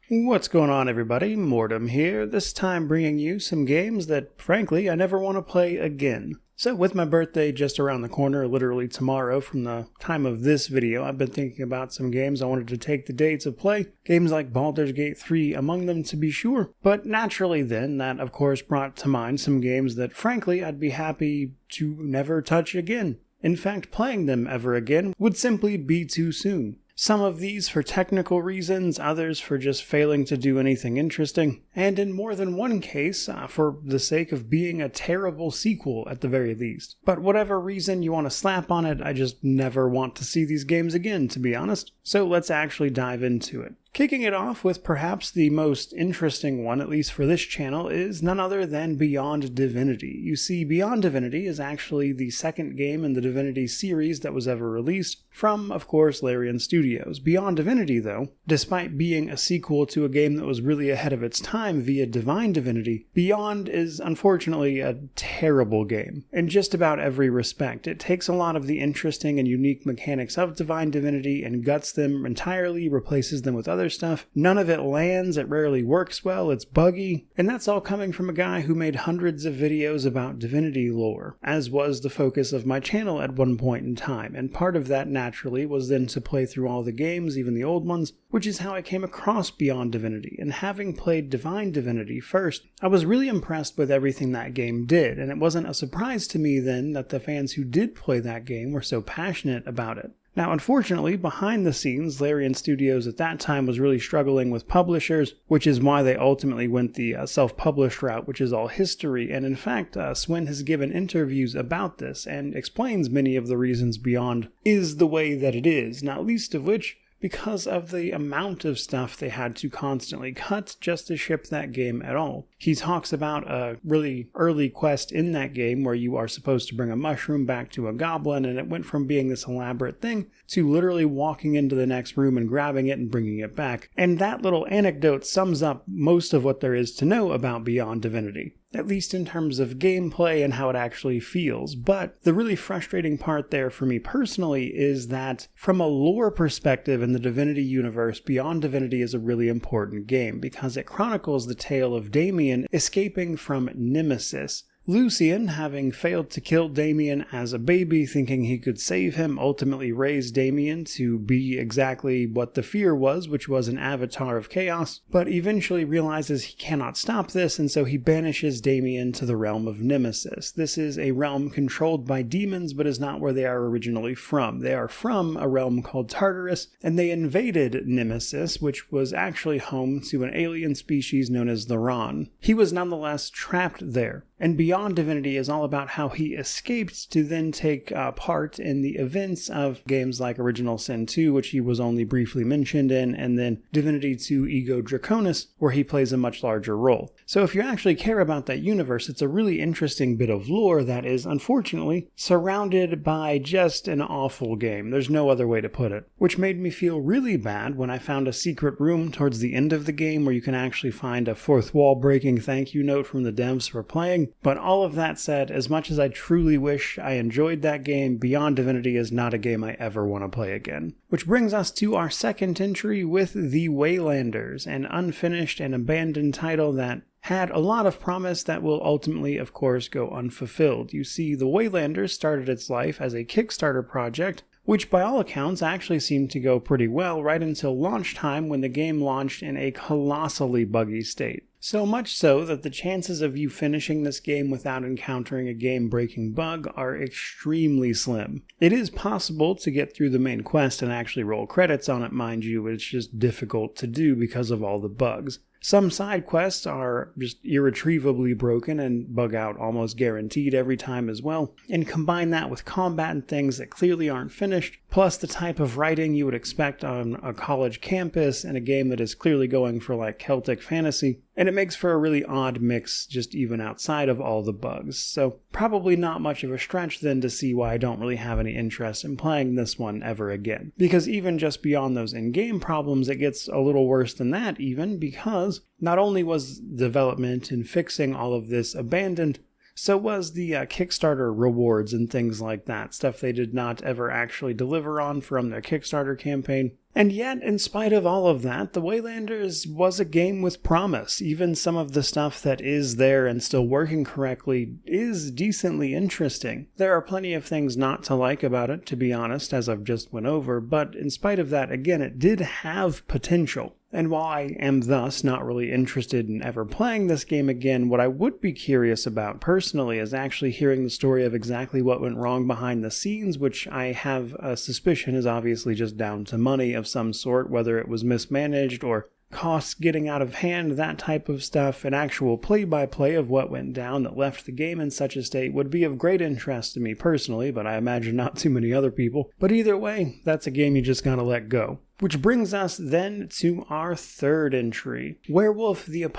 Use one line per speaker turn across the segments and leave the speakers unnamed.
What's going on, everybody? Mortem here, this time bringing you some games that, frankly, I never want to play again. So with my birthday just around the corner, literally tomorrow from the time of this video, I've been thinking about some games I wanted to take the day to play. Games like Baldur's Gate 3 among them, to be sure. But naturally then, that of course brought to mind some games that, frankly, I'd be happy to never touch again. In fact, playing them ever again would simply be too soon. Some of these for technical reasons, others for just failing to do anything interesting, and in more than one case, for the sake of being a terrible sequel at the very least. But whatever reason you want to slap on it, I just never want to see these games again, to be honest. So let's actually dive into it. Kicking it off with perhaps the most interesting one, at least for this channel, is none other than Beyond Divinity. You see, Beyond Divinity is actually the second game in the Divinity series that was ever released from, of course, Larian Studios. Beyond Divinity, though, despite being a sequel to a game that was really ahead of its time via Divine Divinity, Beyond is unfortunately a terrible game in just about every respect. It takes a lot of the interesting and unique mechanics of Divine Divinity and guts them entirely, replaces them with other stuff. None of it lands, it rarely works well, it's buggy, and that's all coming from a guy who made hundreds of videos about Divinity lore, as was the focus of my channel at one point in time, and part of that naturally was then to play through all the games, even the old ones, which is how I came across Beyond Divinity, and having played Divine Divinity first, I was really impressed with everything that game did, and it wasn't a surprise to me then that the fans who did play that game were so passionate about it. Now, unfortunately, behind the scenes, Larian Studios at that time was really struggling with publishers, which is why they ultimately went the self-published route, which is all history. And in fact, Swin has given interviews about this and explains many of the reasons Beyond is the way that it is, not least of which because of the amount of stuff they had to constantly cut just to ship that game at all. He talks about a really early quest in that game where you are supposed to bring a mushroom back to a goblin, and it went from being this elaborate thing to literally walking into the next room and grabbing it and bringing it back. And that little anecdote sums up most of what there is to know about Beyond Divinity, at least in terms of gameplay and how it actually feels. But the really frustrating part there for me personally is that from a lore perspective in the Divinity universe, Beyond Divinity is a really important game because it chronicles the tale of Damien escaping from Nemesis. Lucian, having failed to kill Damien as a baby, thinking he could save him, ultimately raised Damien to be exactly what the fear was, which was an avatar of chaos, but eventually realizes he cannot stop this, and so he banishes Damien to the realm of Nemesis. This is a realm controlled by demons, but is not where they are originally from. They are from a realm called Tartarus, and they invaded Nemesis, which was actually home to an alien species known as the Ron. He was nonetheless trapped there. And Beyond Divinity is all about how he escaped to then take part in the events of games like Original Sin 2, which he was only briefly mentioned in, and then Divinity 2 Ego Draconis, where he plays a much larger role. So if you actually care about that universe, it's a really interesting bit of lore that is, unfortunately, surrounded by just an awful game. There's no other way to put it. Which made me feel really bad when I found a secret room towards the end of the game where you can actually find a fourth wall breaking thank you note from the devs for playing. But all of that said, as much as I truly wish I enjoyed that game, Beyond Divinity is not a game I ever want to play again. Which brings us to our second entry with the Waylanders, an unfinished and abandoned title that had a lot of promise that will ultimately, of course, go unfulfilled. You see, the Waylanders started its life as a Kickstarter project, which by all accounts actually seemed to go pretty well right until launch time when the game launched in a colossally buggy state. So much so that the chances of you finishing this game without encountering a game-breaking bug are extremely slim. It is possible to get through the main quest and actually roll credits on it, mind you, but it's just difficult to do because of all the bugs. Some side quests are just irretrievably broken and bug out almost guaranteed every time as well, and combine that with combat and things that clearly aren't finished, plus the type of writing you would expect on a college campus in a game that is clearly going for like Celtic fantasy, and it makes for a really odd mix just even outside of all the bugs. So probably not much of a stretch then to see why I don't really have any interest in playing this one ever again. Because even just beyond those in-game problems, it gets a little worse than that even, because not only was development and fixing all of this abandoned, so was the Kickstarter rewards and things like that, stuff they did not ever actually deliver on from their Kickstarter campaign. And yet, in spite of all of that, the Waylanders was a game with promise. Even some of the stuff that is there and still working correctly is decently interesting. There are plenty of things not to like about it, to be honest, as I've just went over, but in spite of that, again, it did have potential. And while I am thus not really interested in ever playing this game again, what I would be curious about personally is actually hearing the story of exactly what went wrong behind the scenes, which I have a suspicion is obviously just down to money of some sort, whether it was mismanaged or costs getting out of hand, that type of stuff. An actual play-by-play of what went down that left the game in such a state would be of great interest to me personally, but I imagine not too many other people. But either way, that's a game you just gotta let go. Which brings us then to our third entry, WtA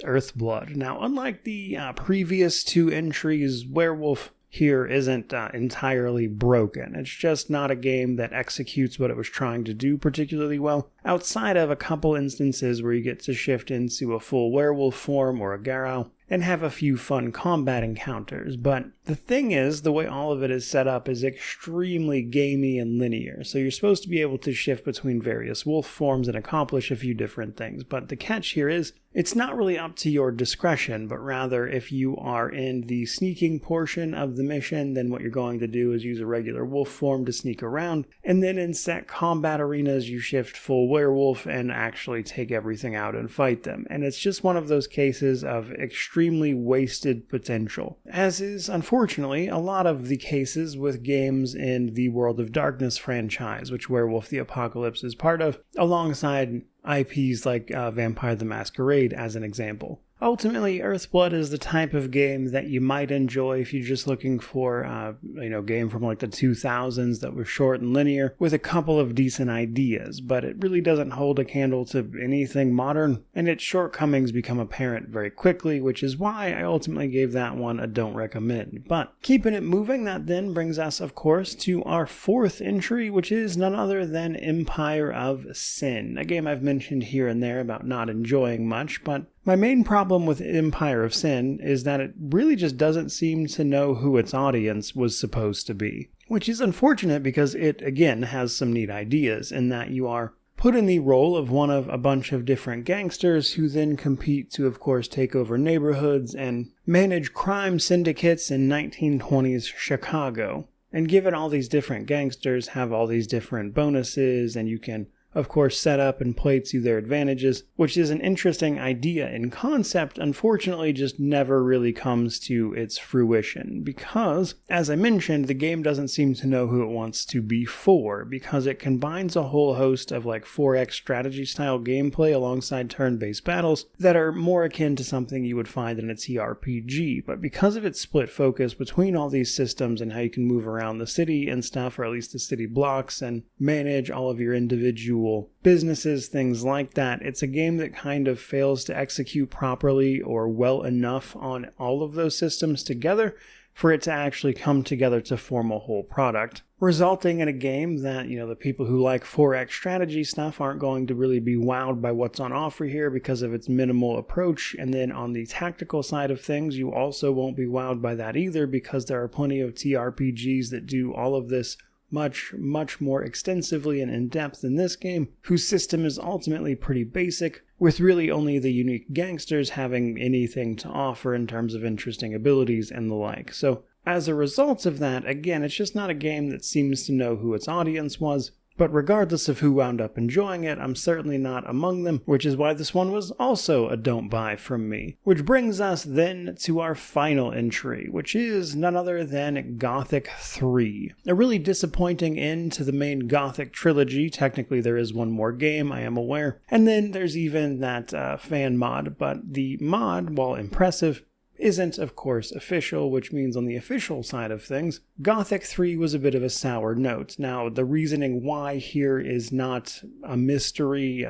Earthblood. Now, unlike the previous two entries, Werewolf here isn't entirely broken. It's just not a game that executes what it was trying to do particularly well, outside of a couple instances where you get to shift into a full werewolf form or a Garou, and have a few fun combat encounters. But the thing is, the way all of it is set up is extremely gamey and linear, so you're supposed to be able to shift between various wolf forms and accomplish a few different things. But the catch here is, it's not really up to your discretion, but rather if you are in the sneaking portion of the mission, then what you're going to do is use a regular wolf form to sneak around, and then in set combat arenas you shift full werewolf and actually take everything out and fight them. And it's just one of those cases of extremely wasted potential, as is unfortunately a lot of the cases with games in the World of Darkness franchise, which Werewolf the Apocalypse is part of, alongside IPs like Vampire the Masquerade as an example. Ultimately, Earthblood is the type of game that you might enjoy if you're just looking for a game from like the 2000s that was short and linear with a couple of decent ideas, but it really doesn't hold a candle to anything modern, and its shortcomings become apparent very quickly, which is why I ultimately gave that one a don't recommend. But keeping it moving, that then brings us, of course, to our fourth entry, which is none other than Empire of Sin, a game I've mentioned here and there about not enjoying much, but my main problem with Empire of Sin is that it really just doesn't seem to know who its audience was supposed to be. Which is unfortunate because it, again, has some neat ideas in that you are put in the role of one of a bunch of different gangsters who then compete to, of course, take over neighborhoods and manage crime syndicates in 1920s Chicago. And given all these different gangsters have all these different bonuses, and you can of course set up and play to their advantages, which is an interesting idea in concept, unfortunately just never really comes to its fruition, because, as I mentioned, the game doesn't seem to know who it wants to be for, because it combines a whole host of like 4X strategy style gameplay alongside turn-based battles that are more akin to something you would find in a TRPG, but because of its split focus between all these systems and how you can move around the city and stuff, or at least the city blocks, and manage all of your individual businesses, things like that, it's a game that kind of fails to execute properly or well enough on all of those systems together for it to actually come together to form a whole product, resulting in a game that, the people who like 4X strategy stuff aren't going to really be wowed by what's on offer here because of its minimal approach, and then on the tactical side of things, you also won't be wowed by that either because there are plenty of TRPGs that do all of this much more extensively and in-depth than this game, whose system is ultimately pretty basic, with really only the unique gangsters having anything to offer in terms of interesting abilities and the like. So, as a result of that, again, it's just not a game that seems to know who its audience was, but regardless of who wound up enjoying it, I'm certainly not among them, which is why this one was also a don't buy from me. Which brings us then to our final entry, which is none other than Gothic 3. A really disappointing end to the main Gothic trilogy. Technically there is one more game, I am aware. And then there's even that fan mod, but the mod, while impressive, isn't, of course, official, which means on the official side of things, Gothic 3 was a bit of a sour note. Now, the reasoning why here is not a mystery.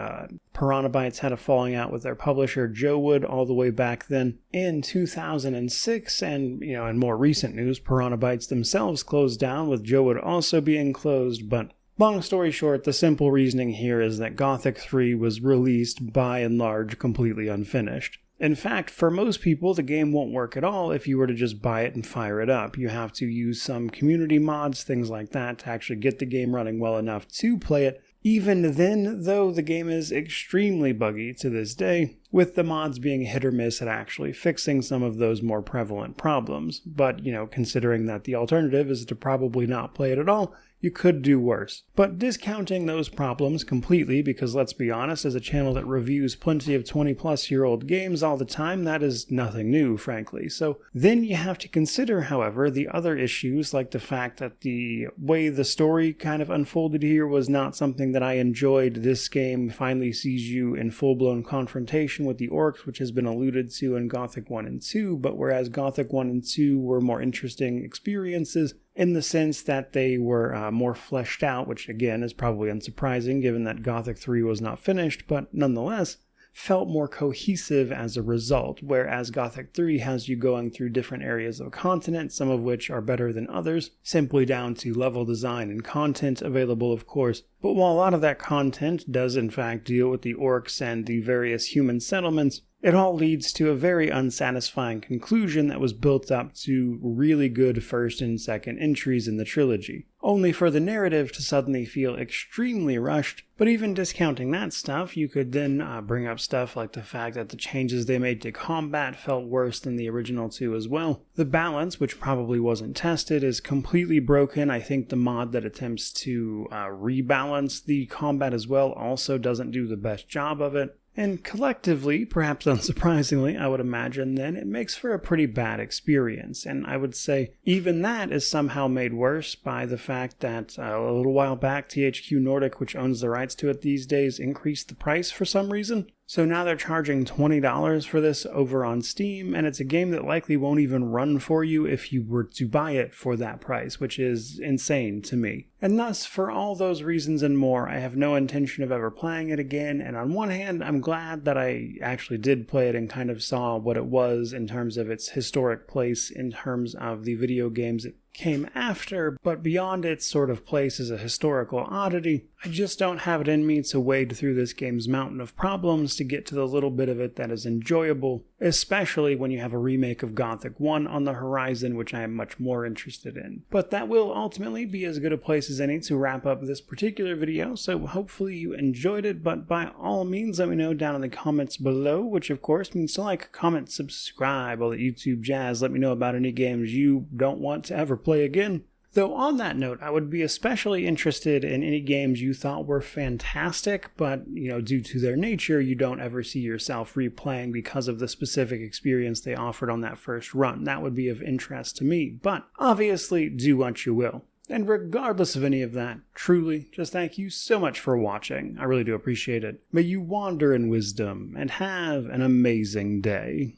Piranha Bytes had a falling out with their publisher, Jowood, all the way back then in 2006, and, in more recent news, Piranha Bytes themselves closed down, with Jowood also being closed, but long story short, the simple reasoning here is that Gothic 3 was released, by and large, completely unfinished. In fact, for most people, the game won't work at all if you were to just buy it and fire it up. You have to use some community mods, things like that, to actually get the game running well enough to play it. Even then, though, the game is extremely buggy to this day, with the mods being hit or miss at actually fixing some of those more prevalent problems. But, considering that the alternative is to probably not play it at all, you could do worse. But discounting those problems completely, because let's be honest, as a channel that reviews plenty of 20-plus-year-old games all the time, that is nothing new, frankly. So then you have to consider, however, the other issues, like the fact that the way the story kind of unfolded here was not something that I enjoyed. This game finally sees you in full-blown confrontation with the orcs, which has been alluded to in Gothic 1 and 2, but whereas Gothic 1 and 2 were more interesting experiences, in the sense that they were more fleshed out, which again is probably unsurprising given that Gothic 3 was not finished, but nonetheless felt more cohesive as a result, whereas Gothic 3 has you going through different areas of continent, some of which are better than others, simply down to level design and content available, of course. But while a lot of that content does in fact deal with the orcs and the various human settlements, it all leads to a very unsatisfying conclusion that was built up to really good first and second entries in the trilogy, only for the narrative to suddenly feel extremely rushed. But even discounting that stuff, you could then bring up stuff like the fact that the changes they made to combat felt worse than the original two as well. The balance, which probably wasn't tested, is completely broken. I think the mod that attempts to rebalance the combat as well also doesn't do the best job of it. And collectively, perhaps unsurprisingly, I would imagine then, it makes for a pretty bad experience. And I would say even that is somehow made worse by the fact that a little while back, THQ Nordic, which owns the rights to it these days, increased the price for some reason. So now they're charging $20 for this over on Steam, and it's a game that likely won't even run for you if you were to buy it for that price, which is insane to me. And thus, for all those reasons and more, I have no intention of ever playing it again, and on one hand, I'm glad that I actually did play it and kind of saw what it was in terms of its historic place, in terms of the video games it came after, but beyond its sort of place as a historical oddity, I just don't have it in me to wade through this game's mountain of problems to get to the little bit of it that is enjoyable, especially when you have a remake of Gothic 1 on the horizon, which I am much more interested in. But that will ultimately be as good a place as any to wrap up this particular video, so hopefully you enjoyed it, but by all means let me know down in the comments below, which of course means to like, comment, subscribe, all that YouTube jazz. Let me know about any games you don't want to ever play again. Though on that note, I would be especially interested in any games you thought were fantastic, but, due to their nature, you don't ever see yourself replaying because of the specific experience they offered on that first run. That would be of interest to me, but obviously, do what you will. And regardless of any of that, truly, just thank you so much for watching. I really do appreciate it. May you wander in wisdom and have an amazing day.